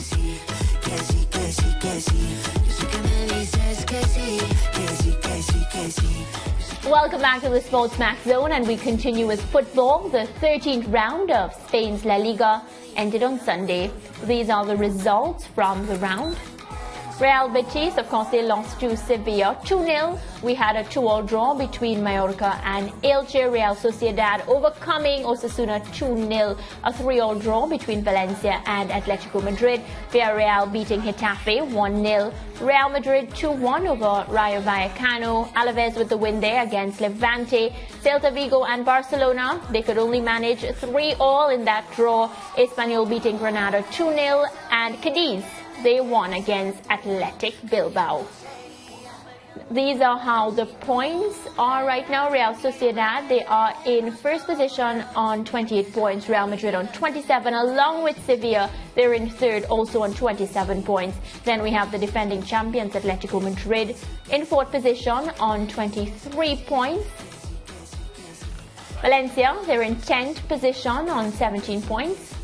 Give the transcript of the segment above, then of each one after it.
sí, que sí, que sí, que sí. Yo sé que me dices que sí, que sí, que sí, que sí. Welcome back to the SportsMax Zone, and we continue with football. The 13th round of Spain's La Liga ended on Sunday. These are the results from the round. Real Betis, of course, they lost to Sevilla 2-0. We had a 2-all draw between Mallorca and Elche. Real Sociedad overcoming Osasuna 2-0. A 3-all draw between Valencia and Atletico Madrid. Villarreal beating Getafe 1-0. Real Madrid 2-1 over Rayo Vallecano. Alaves with the win there against Levante. Celta Vigo and Barcelona, they could only manage 3-all in that draw. Espanyol beating Granada 2-0. And Cadiz, they won against Athletic Bilbao. These are how the points are right now. Real Sociedad, they are in first position on 28 points. Real Madrid on 27, along with Sevilla. They're in third, also on 27 points. Then we have the defending champions, Atletico Madrid, in fourth position on 23 points. Valencia, they're in 10th position on 17 points.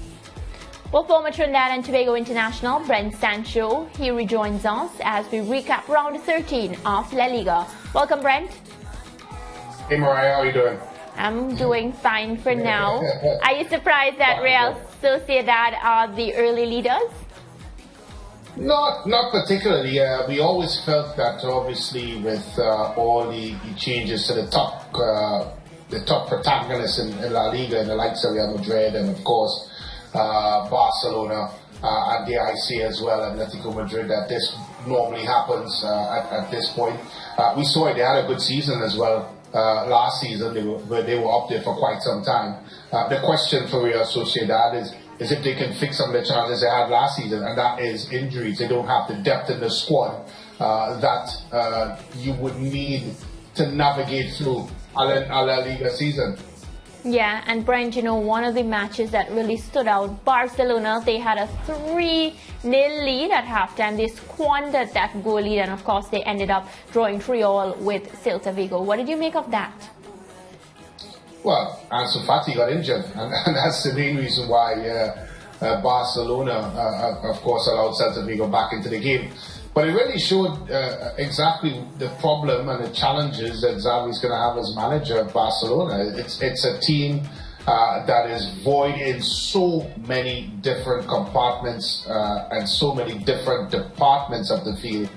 Well, former Trinidad and Tobago international Brent Sancho, he rejoins us as we recap round 13 of La Liga. Welcome, Brent. Hey, Mariah, how are you doing? I'm doing fine for now. Are you surprised that Real Sociedad are the early leaders? Not particularly. We always felt that, obviously, with all the changes to the top protagonists in La Liga, in the likes of Real Madrid and, of course, Barcelona and the IC as well, Atletico Madrid, that this normally happens at this point. We saw it, they had a good season as well last season, they were up there for quite some time. The question for Real Sociedad is if they can fix some of the challenges they had last season, and that is injuries. They don't have the depth in the squad that you would need to navigate through a La Liga season. Yeah, and Brent, you know, one of the matches that really stood out, Barcelona, they had a 3-0 lead at halftime. They squandered that goal lead, and of course they ended up drawing 3-all with Celta Vigo. What did you make of that? Well, Ansu Fati got injured, and that's the main reason why Barcelona, of course, allowed Celta Vigo back into the game. But it really showed exactly the problem and the challenges that Xavi's going to have as manager of Barcelona. It's a team that is void in so many different compartments and so many different departments of the field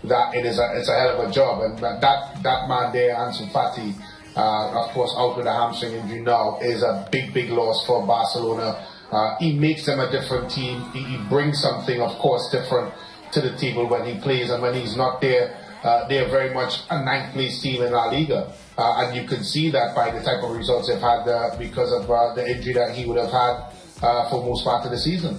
that it's a hell of a job. And that man there, Ansu Fati, of course, out with a hamstring injury now, is a big loss for Barcelona. He makes them a different team. He brings something, of course, different to the table when he plays, and when he's not there, they're very much a ninth place team in La Liga, and you can see that by the type of results they've had because of the injury that he would have had for most part of the season.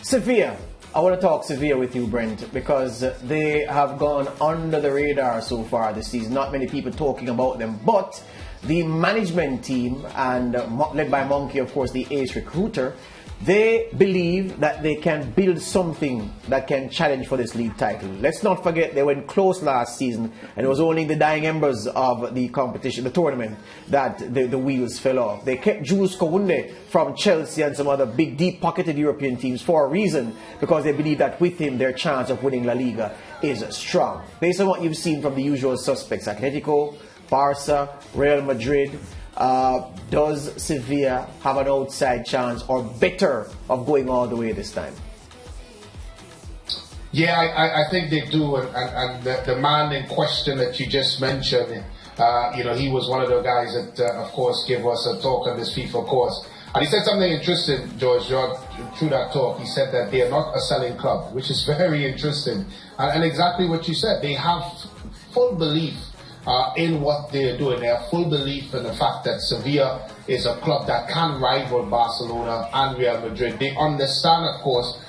Sevilla, I want to talk Sevilla with you, Brent, because they have gone under the radar so far this season. Not many people talking about them, but the management team, and led by Monkey, of course, the ace recruiter, they believe that they can build something that can challenge for this league title. Let's not forget they went close last season, and it was only in the dying embers of the competition, the tournament, that the wheels fell off. They kept Jules Kounde from Chelsea and some other big, deep-pocketed European teams for a reason, because they believe that with him, their chance of winning La Liga is strong. Based on what you've seen from the usual suspects, Atletico, Barca, Real Madrid, does Sevilla have an outside chance or better of going all the way this time? Yeah, I think they do, and the man in question that you just mentioned, he was one of the guys that, of course, gave us a talk on this FIFA course. And he said something interesting, George, through that talk. He said that they are not a selling club, which is very interesting. And exactly what you said, they have full belief in what they're doing. They have full belief in the fact that Sevilla is a club that can rival Barcelona and Real Madrid. They understand, of course,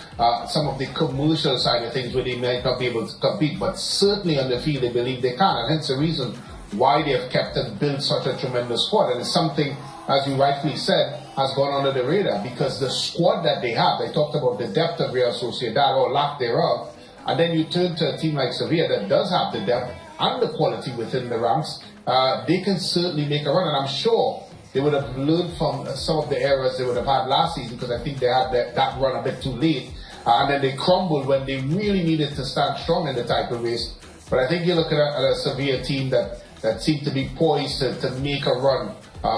some of the commercial side of things where they might not be able to compete, but certainly on the field they believe they can, and hence the reason why they have kept and built such a tremendous squad. And it's something, as you rightly said, has gone under the radar, because the squad that they have, they talked about the depth of Real Sociedad or lack thereof, and then you turn to a team like Sevilla that does have the depth and the quality within the ranks. They can certainly make a run, and I'm sure they would have learned from some of the errors they would have had last season, because I think they had that run a bit too late. and then they crumbled when they really needed to stand strong in the title race. But I think you're looking at a Sevilla team that seemed to be poised to make a run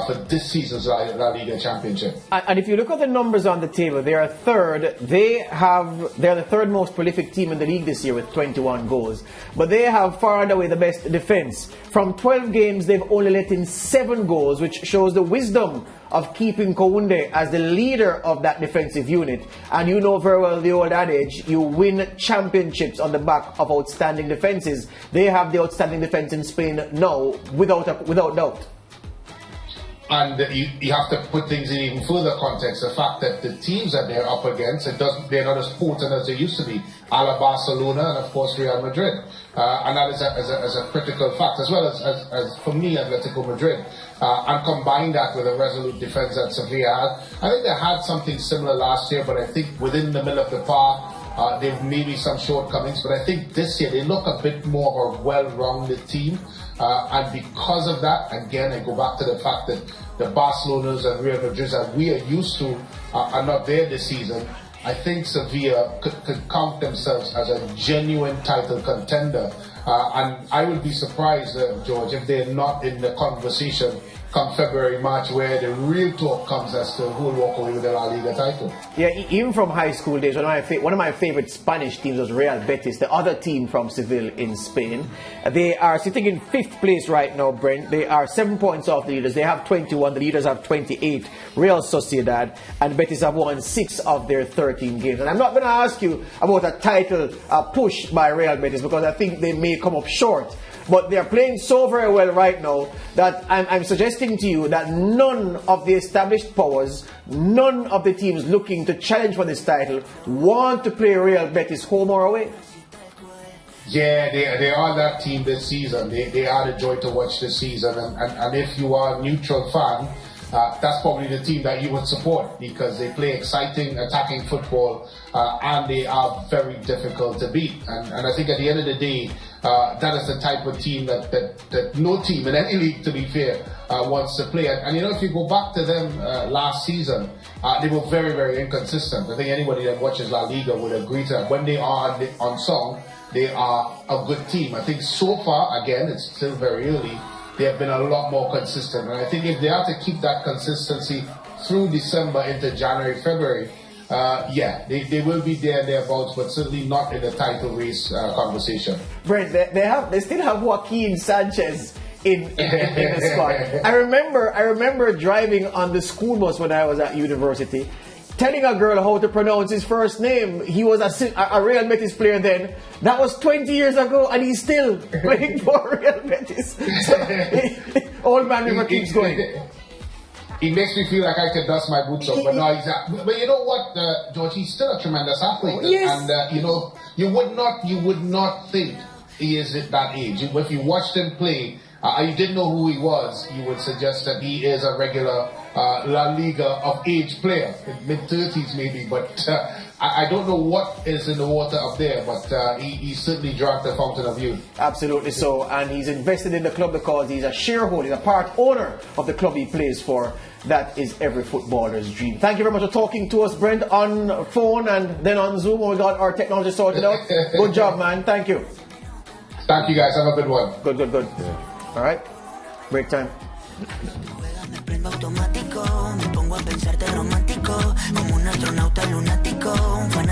for this season's La Liga Championship. And if you look at the numbers on the table, they are third. They're the third most prolific team in the league this year with 21 goals. But they have far and away the best defense. From 12 games, they've only let in 7 goals, which shows the wisdom of keeping Kounde as the leader of that defensive unit. And you know very well the old adage, you win championships on the back of outstanding defenses. They have the outstanding defense in Spain now, without doubt. And you have to put things in even further context. The fact that the teams that they're up against, they're not as potent as they used to be. A la Barcelona and, of course, Real Madrid. And that is a critical fact, as well as for me, Atletico Madrid. And combine that with a resolute defense that Sevilla had. I think they had something similar last year, but I think within the middle of the park, there may be some shortcomings. But I think this year they look a bit more of a well-rounded team. And because of that, again, I go back to the fact that the Barcelonas and Real Madrid that we are used to are not there this season. I think Sevilla could count themselves as a genuine title contender. And I would be surprised, George, if they're not in the conversation come February, March, where the real talk comes as to who will walk away with the La Liga title. Yeah, even from high school days, one of my favorite Spanish teams was Real Betis, the other team from Seville in Spain. They are sitting in 5th place right now, Brent. They are 7 points off the leaders. They have 21. The leaders have 28. Real Sociedad and Betis have won 6 of their 13 games. And I'm not going to ask you about a title push by Real Betis because I think they may come up short. But they're playing so very well right now that I'm suggesting to you that none of the established powers, none of the teams looking to challenge for this title want to play Real Betis home or away. Yeah, they are that team this season. They are the joy to watch this season. And if you are a neutral fan, that's probably the team that you would support because they play exciting, attacking football and they are very difficult to beat. And I think at the end of the day, that is the type of team that no team in any league, to be fair, wants to play. And you know, if you go back to them last season, they were very, very inconsistent. I think anybody that watches La Liga would agree to that. When they are on song, they are a good team. I think so far, again, it's still very early, they have been a lot more consistent. And I think if they are to keep that consistency through December into January, February, they will be thereabouts, but certainly not in the title race conversation. Brent, they still have Joaquin Sanchez in the squad. I remember driving on the school bus when I was at university, telling a girl how to pronounce his first name. He was a Real Betis player then. That was 20 years ago, and he's still playing for Real Betis. So, old man never keeps going. He makes me feel like I could dust my boots off, but no, but you know what, George? He's still a tremendous athlete, yes. And you know, you would not think he is at that age. If you watched him play, you didn't know who he was, you would suggest that he is a regular La Liga of age player, mid-30s maybe, but I don't know what is in the water up there, but he certainly drank the fountain of youth. Absolutely so, and he's invested in the club because he's a shareholder, he's a part owner of the club he plays for. That is every footballer's dream. Thank you very much for talking to us, Brent, on phone and then on Zoom when we got our technology sorted out. Good job, man. Thank you. Thank you, guys. Have a good one. Good. Yeah. All right. Break time. Prendo automático, me pongo a pensarte romántico, como un astronauta lunático, un fanático.